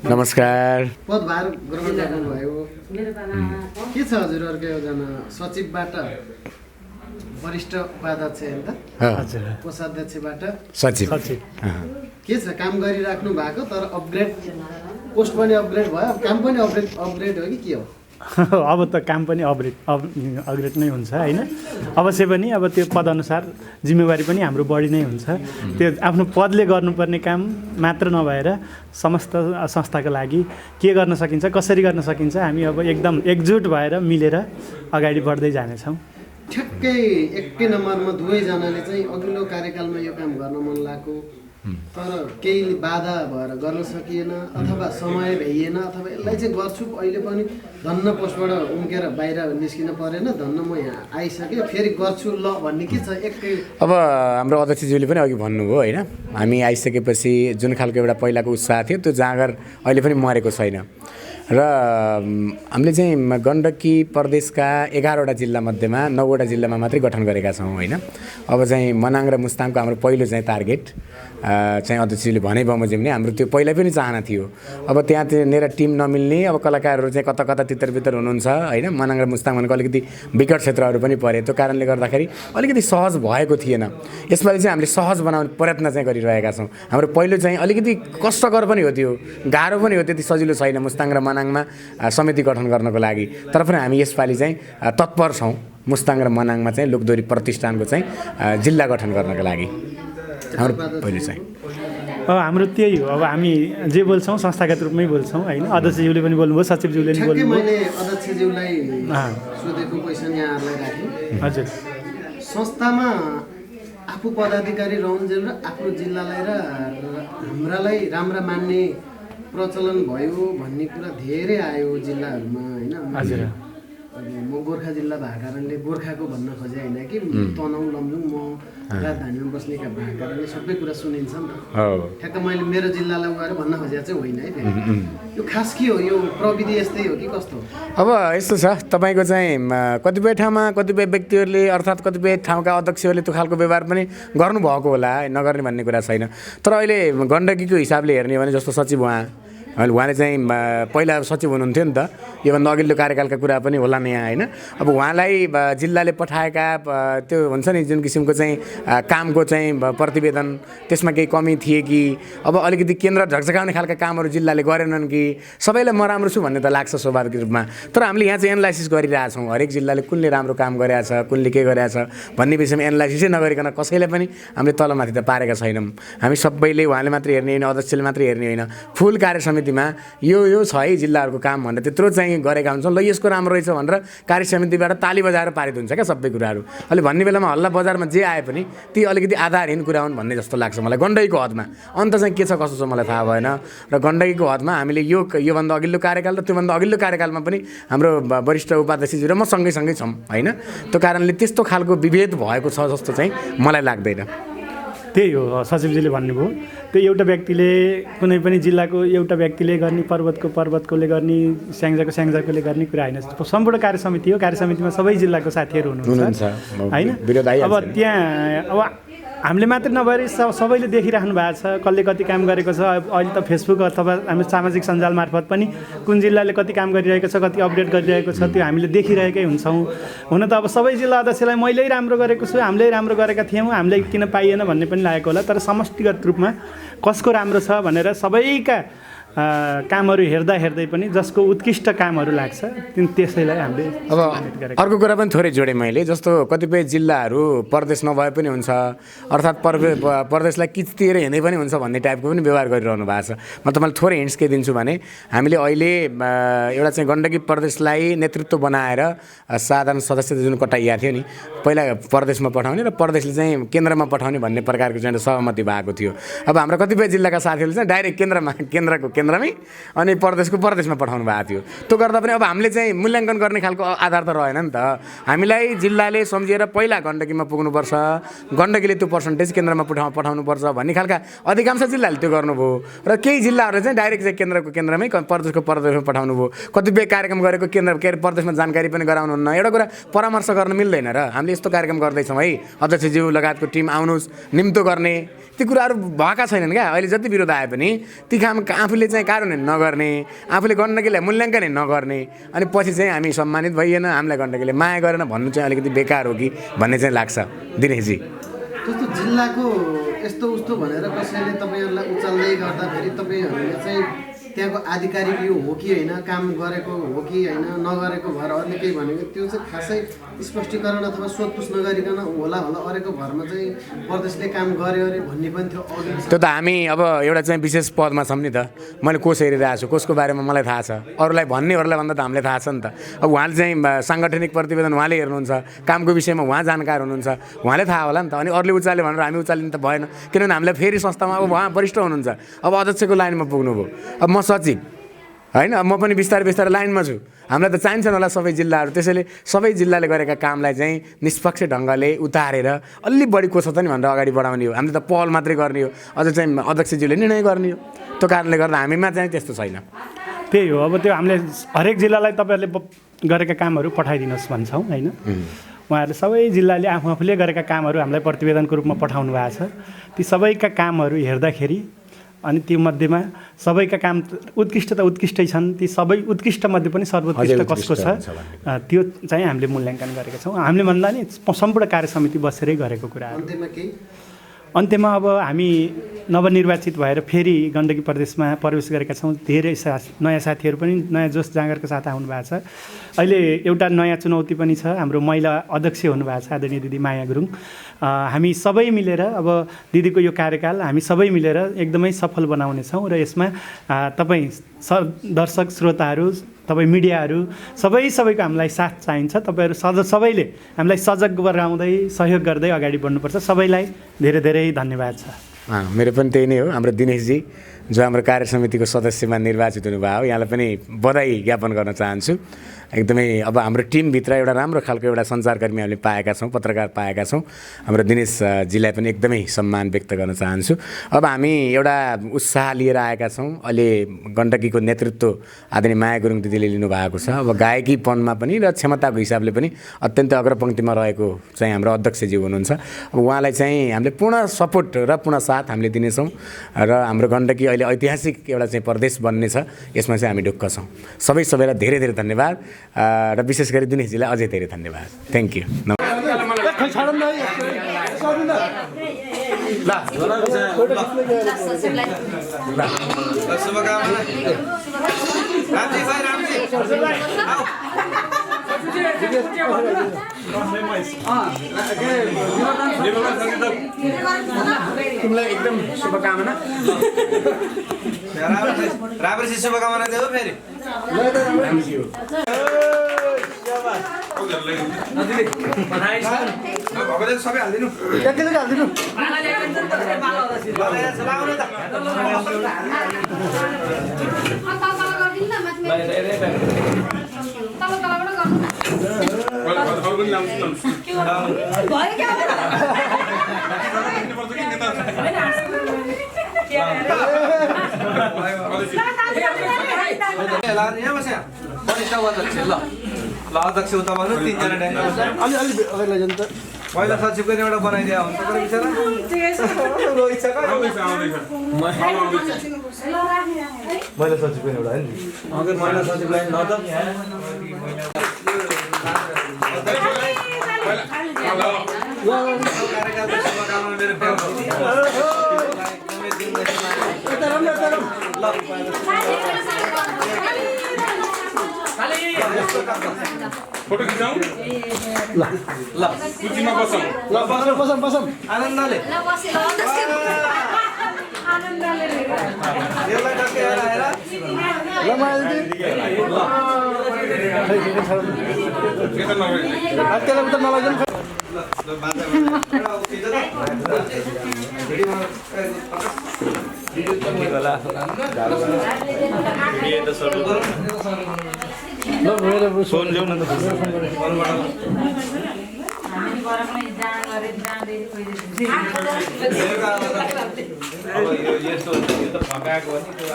नमस्कार। पदभार ग्रहण गर्नुभयो के छ हजुरहरूको एउटा सचिवबाट वरिष्ठ उपाध्यक्ष होइन त कोषाध्यक्षबाट सचिव के छ काम गरिराख्नु भएको तर अपग्रेड पोस्ट पनि अपग्रेड भयो काम पनि अपग्रेड हो कि के हो? अब त काम पनि अपग्रेड नै हुन्छ होइन। अवश्य पनि अब त्यो पदअनुसार जिम्मेवारी पनि हाम्रो बढी नै हुन्छ। त्यो आफ्नो पदले गर्नुपर्ने काम मात्र नभएर समस्त संस्थाको लागि के गर्न सकिन्छ, कसरी गर्न सकिन्छ, हामी अब एकदम एकजुट भएर मिलेर अगाडि बढ्दै जानेछौँ। ठ्याक्कै एकै नम्बरमा दुवैजनाले चाहिँ अघिल्लो कार्यकालमा यो काम गर्न मन लागेको तर केही बाधा भएर गर्न सकिएन अथवा समय भइएन अथवा यसलाई चाहिँ गर्छु अहिले पनि धन्न पोस्टबाट उम्केर बाहिर निस्किन परेन, धन्न म यहाँ आइसकेँ फेरि गर्छु ल भन्ने के छ एकै। अब हाम्रो अध्यक्षज्यूले पनि अघि भन्नुभयो होइन, हामी आइसकेपछि जुन खालको एउटा पहिलाको उत्साह थियो त्यो जाँगर अहिले पनि मरेको छैन र हामीले चाहिँ गण्डकी प्रदेशका 11वटा जिल्ला मध्येमा 9वटा जिल्लामा मात्रै गठन गरेका छौँ होइन। अब चाहिँ मनाङ र मुस्ताङको हाम्रो पहिलो चाहिँ टार्गेट चाहिँ अध्यक्षले भने बमोजिमले हाम्रो त्यो पहिला पनि चाहना थियो। अब त्यहाँनिर टिम नमिल्ने अब कलाकारहरू चाहिँ कता कता तितर बितर हुनुहुन्छ होइन। मनाङ र मुस्ताङ भनेको अलिकति विकट क्षेत्रहरू पनि परे, त्यो कारणले गर्दाखेरि अलिकति सहज भएको थिएन। यसपालि चाहिँ हामीले सहज बनाउने प्रयत्न चाहिँ गरिरहेका छौँ। हाम्रो पहिलो चाहिँ अलिकति कष्टकर पनि हो, त्यो गाह्रो पनि हो, त्यति सजिलो छैन मुस्ताङ र मनाङमा समिति गठन गर्नको लागि। तर पनि हामी यसपालि चाहिँ तत्पर छौँ मुस्ताङ र मनाङमा चाहिँ लोकदोहोरी प्रतिष्ठानको चाहिँ जिल्ला गठन गर्नको लागि। हाम्रो पहिलो चाहिँ हाम्रो त्यही हो। अब हामी जे बोल्छौँ संस्थागत रूपमै बोल्छौँ होइन। अध्यक्षज्यूले पनि बोल्नुभयो, सचिवज्यूले पनि बोल्नुभयो। मैले अध्यक्षज्यूलाई सोधेको क्वेसन यहाँहरूलाई राखेँ। हजुर, संस्थामा आफू पदाधिकारी रहन्जेल र आफ्नो जिल्लालाई र हाम्रालाई राम्रा मान्ने प्रचलन भयो भन्ने कुरा धेरै आयो जिल्लाहरूमा होइन। हजुर, म गोर्खा जिल्ला भएको कारणले गोर्खाको भन्न खोजेँ होइन कि तनहुँ लमजुङ म राजधानीमा बस्नेका भएको कारणले सबै कुरा सुनिन्छ नि त। ठ्याक्क मैले मेरो जिल्लालाई गएर भन्न खोजेको चाहिँ होइन है। यो खास के हो, यो प्रविधि यस्तै हो कि कस्तो? अब यस्तो छ, तपाईँको चाहिँ कतिपय ठाउँमा कतिपय व्यक्तिहरूले अर्थात् कतिपय ठाउँका अध्यक्षहरूले त्यो खालको व्यवहार पनि गर्नुभएको होला, नगर्ने भन्ने कुरा छैन। तर अहिले गण्डकीको हिसाबले हेर्ने हो भने जस्तो सचिव उहाँले चाहिँ पहिला सचिव हुनुहुन्थ्यो नि त, योभन्दा अघिल्लो कार्यकालका कुरा पनि होला नि यहाँ होइन। अब उहाँलाई जिल्लाले पठाएका त्यो हुन्छ नि जुन किसिमको चाहिँ कामको चाहिँ प्रतिवेदन त्यसमा केही कमी थिए कि अब अलिकति केन्द्र झकझकाउने खालका कामहरू जिल्लाले गरेनन् कि सबैलाई म राम्रो छु भन्ने त लाग्छ स्वाभाविक रूपमा। तर हामीले यहाँ चाहिँ एनालाइसिस गरिरहेछौँ हरेक जिल्लाले कुनले राम्रो काम गरेछ, कुनले के गरेछ भन्ने विषयमा एनालाइसिसै नगरिकन कसैलाई पनि हामीले तलमाथि त पारेका छैनौँ। हामी सबैले उहाँले मात्रै हेर्ने होइन, अध्यक्षले मात्रै हेर्ने होइन, फुल कार्य समितिमा यो छ है जिल्लाहरूको काम भनेर त्यत्रो चाहिँ गरेका हुन्छौँ। ल यसको राम्रो रहेछ भनेर कार्य समितिबाट ताली बजाएर पारित हुन्छ क्या सबै कुराहरू। अहिले भन्ने बेलामा हल्ला बजारमा जे आए पनि ती अलिकति आधारहीन कुरा हुन् भन्ने जस्तो लाग्छ मलाई। गण्डकीको हदमा अन्त चाहिँ के छ कसो छ मलाई थाहा भएन। र गण्डकीको हदमा हामीले योभन्दा अघिल्लो कार्यकाल र त्योभन्दा अघिल्लो कार्यकालमा पनि हाम्रो वरिष्ठ उपाध्यक्षज्यू र म सँगै छौँ होइन। त्यो कारणले त्यस्तो खालको विभेद भएको छ जस्तो चाहिँ मलाई लाग्दैन। त्यही हो सचिवजीले भन्नुभयो, त्यो एउटा व्यक्तिले कुनै पनि जिल्लाको एउटा व्यक्तिले गर्ने, पर्वतकोले गर्ने, स्याङ्जाकोले गर्ने कुरा होइन। सम्पूर्ण कार्य समिति हो, कार्य समितिमा सबै जिल्लाको साथीहरू हुनुहुन्छ होइन। अब त्यहाँ अब हामीले मात्रै नभएर सबैले देखिराख्नु भएको छ कसले कति काम गरेको छ। अहिले त फेसबुक अथवा हामी सामाजिक सञ्जाल मार्फत पनि कुन जिल्लाले कति काम गरिरहेको छ, कति अपडेट गरिरहेको छ त्यो हामीले देखिरहेकै हुन्छौँ। हुन त अब सबै जिल्ला अध्यक्षलाई मैले राम्रो गरेको छु, हामीले राम्रो गरेका थियौँ, हामीले किन पाइएन भन्ने पनि लागेको होला। तर समष्टिगत रूपमा कसको राम्रो छ भनेर सबैका कामहरू हेर्दै पनि जसको उत्कृष्ट कामहरू लाग्छ त्यसैलाई हामीले अब अर्को कुरा पनि थोरै जोडेँ मैले। जस्तो कतिपय जिल्लाहरू प्रदेश नभए पनि हुन्छ, अर्थात् प्रदेशलाई किचतिर हिँड्दै पनि हुन्छ भन्ने टाइपको पनि व्यवहार गरिरहनु भएको छ। म तपाईँलाई थोरै हिन्ट्स के दिन्छु भने हामीले अहिले एउटा चाहिँ गण्डकी प्रदेशलाई नेतृत्व बनाएर साधारण सदस्य जुन कटाइएको थियो नि पहिला प्रदेशमा पठाउने र प्रदेशले चाहिँ केन्द्रमा पठाउने भन्ने प्रकारको चाहिँ सहमति भएको थियो। अब हाम्रो कतिपय जिल्लाका साथीहरूले चाहिँ डाइरेक्ट केन्द्रमै अनि प्रदेशमा पठाउनु भएको थियो। त्यो गर्दा पनि अब हामीले चाहिँ मूल्याङ्कन गर्ने खालको आधार त रहेन नि त। हामीलाई जिल्लाले सम्झिएर पहिला गण्डकीमा पुग्नुपर्छ, गण्डकीले त्यो पर्सेन्टेज केन्द्रमा पठाउनुपर्छ भन्ने खालका अधिकांश जिल्लाले त्यो गर्नुभयो र केही जिल्लाहरूले चाहिँ डाइरेक्ट चाहिँ केन्द्रमै प्रदेशमा पठाउनु भयो। कतिपय कार्यक्रम गरेको प्रदेशमा जानकारी पनि गराउनुहुन्न। एउटा कुरा परामर्श गर्न मिल्दैन र हामीले यस्तो कार्यक्रम गर्दैछौँ है, अध्यक्षज्यू लगायतको टिम आउनुहोस् निम्तो गर्ने, ती कुराहरू भएका छैनन् क्या। अहिले जति विरोध आए पनि ती काम आफूले चाहिँ कार्यान्वयन नगर्ने, आफूले गण्डकीलाई मूल्याङ्कन नगर्ने, अनि पछि चाहिँ हामी सम्मानित भइएन, हामीलाई गण्डकीले माया गरेन भन्नु चाहिँ अलिकति बेकार हो कि भन्ने चाहिँ लाग्छ दिनेशजी। जस्तो जिल्लाको यस्तो उस्तो भनेर कसैले तपाईँहरूलाई उचाल्दै गर्दाखेरि तपाईँहरूले चाहिँ त्यहाँको आधिकारिक यो हो कि होइन, काम गरेको हो कि होइन, नगरेको भएर अरूले केही भनेको त्यो चाहिँ खासै स्पष्टीकरण अथवा सोधपुछ नगरिकन होला अरेको भरमा चाहिँ प्रदेशले काम गर्यो अरे भन्ने पनि थियो अघि। त्यो त हामी अब एउटा चाहिँ विशेष पदमा छौँ नि त, मैले कोस हेरिरहेको छु, कोसको बारेमा मलाई थाहा छ, अरूलाई भन्नेहरूलाई भन्दा त हामीलाई थाहा छ नि त। अब उहाँले चाहिँ साङ्गठनिक प्रतिवेदन उहाँले हेर्नुहुन्छ, कामको विषयमा उहाँ जानकार हुनुहुन्छ, उहाँले थाहा होला नि त। अनि अरूले उचाल्यो भनेर हामी उचालिनु त भएन, किनभने हामीलाई फेरि संस्थामा अब उहाँ वरिष्ठ हुनुहुन्छ, अब अध्यक्षको लाइनमा पुग्नुभयो, अब म सचिव होइन, म पनि बिस्तारै बिस्तारै लाइनमा छु। हामीलाई त चाहिन्छन् होला सबै जिल्लाहरू, त्यसैले सबै जिल्लाले गरेका कामलाई चाहिँ निष्पक्ष ढङ्गले उतारेर अलि बढी को छ त नि भनेर अगाडि बढाउने हो। हामीले त पहल मात्रै गर्ने हो, अझ चाहिँ अध्यक्षज्यूले निर्णय गर्ने हो। त्यो कारणले गर्दा हामीमा चाहिँ त्यस्तो छैन। त्यही हो, अब त्यो हामीले हरेक जिल्लालाई तपाईँहरूले गरेका कामहरू पठाइदिनुहोस् भन्छौँ होइन। उहाँहरूले सबै जिल्लाले आफूले गरेका कामहरू हामीलाई प्रतिवेदनको रूपमा पठाउनु भएको छ। ती सबैका कामहरू हेर्दाखेरि अनि त्यो मध्येमा सबैका काम उत्कृष्ट त उत्कृष्टै छन्, ती सबै उत्कृष्ट मध्ये पनि सर्वोत्कृष्ट कसको छ त्यो चाहिँ हामीले मूल्याङ्कन गरेका छौँ। हामीले भन्दा नि सम्पूर्ण कार्य समिति बसेरै गरेको कुराहरू। अन्त्यमा अब हामी नवनिर्वाचित भएर फेरि गण्डकी प्रदेशमा प्रवेश गरेका छौँ। धेरै नयाँ साथीहरू पनि नयाँ जोस जाँगरको साथ आउनु भएको छ। अहिले एउटा नयाँ चुनौती पनि छ, हाम्रो महिला अध्यक्ष हुनुभएको छ आदरणीय दिदी माया गुरुङ। हामी सबै मिलेर अब दिदीको यो कार्यकाल हामी सबै मिलेर एकदमै सफल बनाउनेछौँ र यसमा तपाईँ दर्शक श्रोताहरू, तपाईँ मिडियाहरू सबैको हामीलाई साथ चाहिन्छ। तपाईँहरू सबैले हामीलाई सजग गराउँदै सहयोग गर्दै अगाडि बढ्नुपर्छ। सबैलाई धेरै धेरै धन्यवाद छ। मेरो पनि त्यही नै हो। हाम्रो दिनेशजी जो हाम्रो कार्य समितिको सदस्यमा निर्वाचित हुनुभयो, यहाँलाई पनि बधाई ज्ञापन गर्न चाहन्छु। एकदमै अब हाम्रो टिमभित्र एउटा राम्रो खालको एउटा सञ्चारकर्मी हामीले पाएका छौँ, पत्रकार पाएका छौँ। हाम्रो दिनेशजीलाई पनि एकदमै सम्मान व्यक्त गर्न चाहन्छु। अब हामी एउटा उत्साह लिएर आएका छौँ। अहिले गण्डकीको नेतृत्व आदरणीय माया गुरुङ दिदीले लिनुभएको छ। अब गायकीपनमा पनि र क्षमताको हिसाबले पनि अत्यन्तै अग्रपङ्क्तिमा रहेको चाहिँ हाम्रो अध्यक्षज्यू हुनुहुन्छ। अब उहाँलाई चाहिँ हामीले पूर्ण सपोर्ट र पूर्ण साथ हामीले दिनेछौँ र हाम्रो गण्डकी अहिले ऐतिहासिक एउटा चाहिँ प्रदेश बन्ने छ, यसमा चाहिँ हामी ढुक्क छौँ। सबैलाई धेरै धेरै धन्यवाद र विशेष गरी दिनेशजीलाई अझै धेरै धन्यवाद। Thank you. तिमीलाई एकदम शुभकामना। राम्रोसित शुभकामना देऊ फेरि। सबै हालिदिनु। अध्यक्ष उता भन्नु 3 जना ड्याङ्गा महिला सचिवको एउटा बनाइदिया हुन्छ रोहित छ महिला सचिवको एउटा है अगर महिला सचिवलाई न त फोटो खिचाउँ ल ल कुर्सीमा बसौँ ल बसौँ आनन्दले फोन ल्याउ न त यस्तो यो त फकाएको हो नि त्यो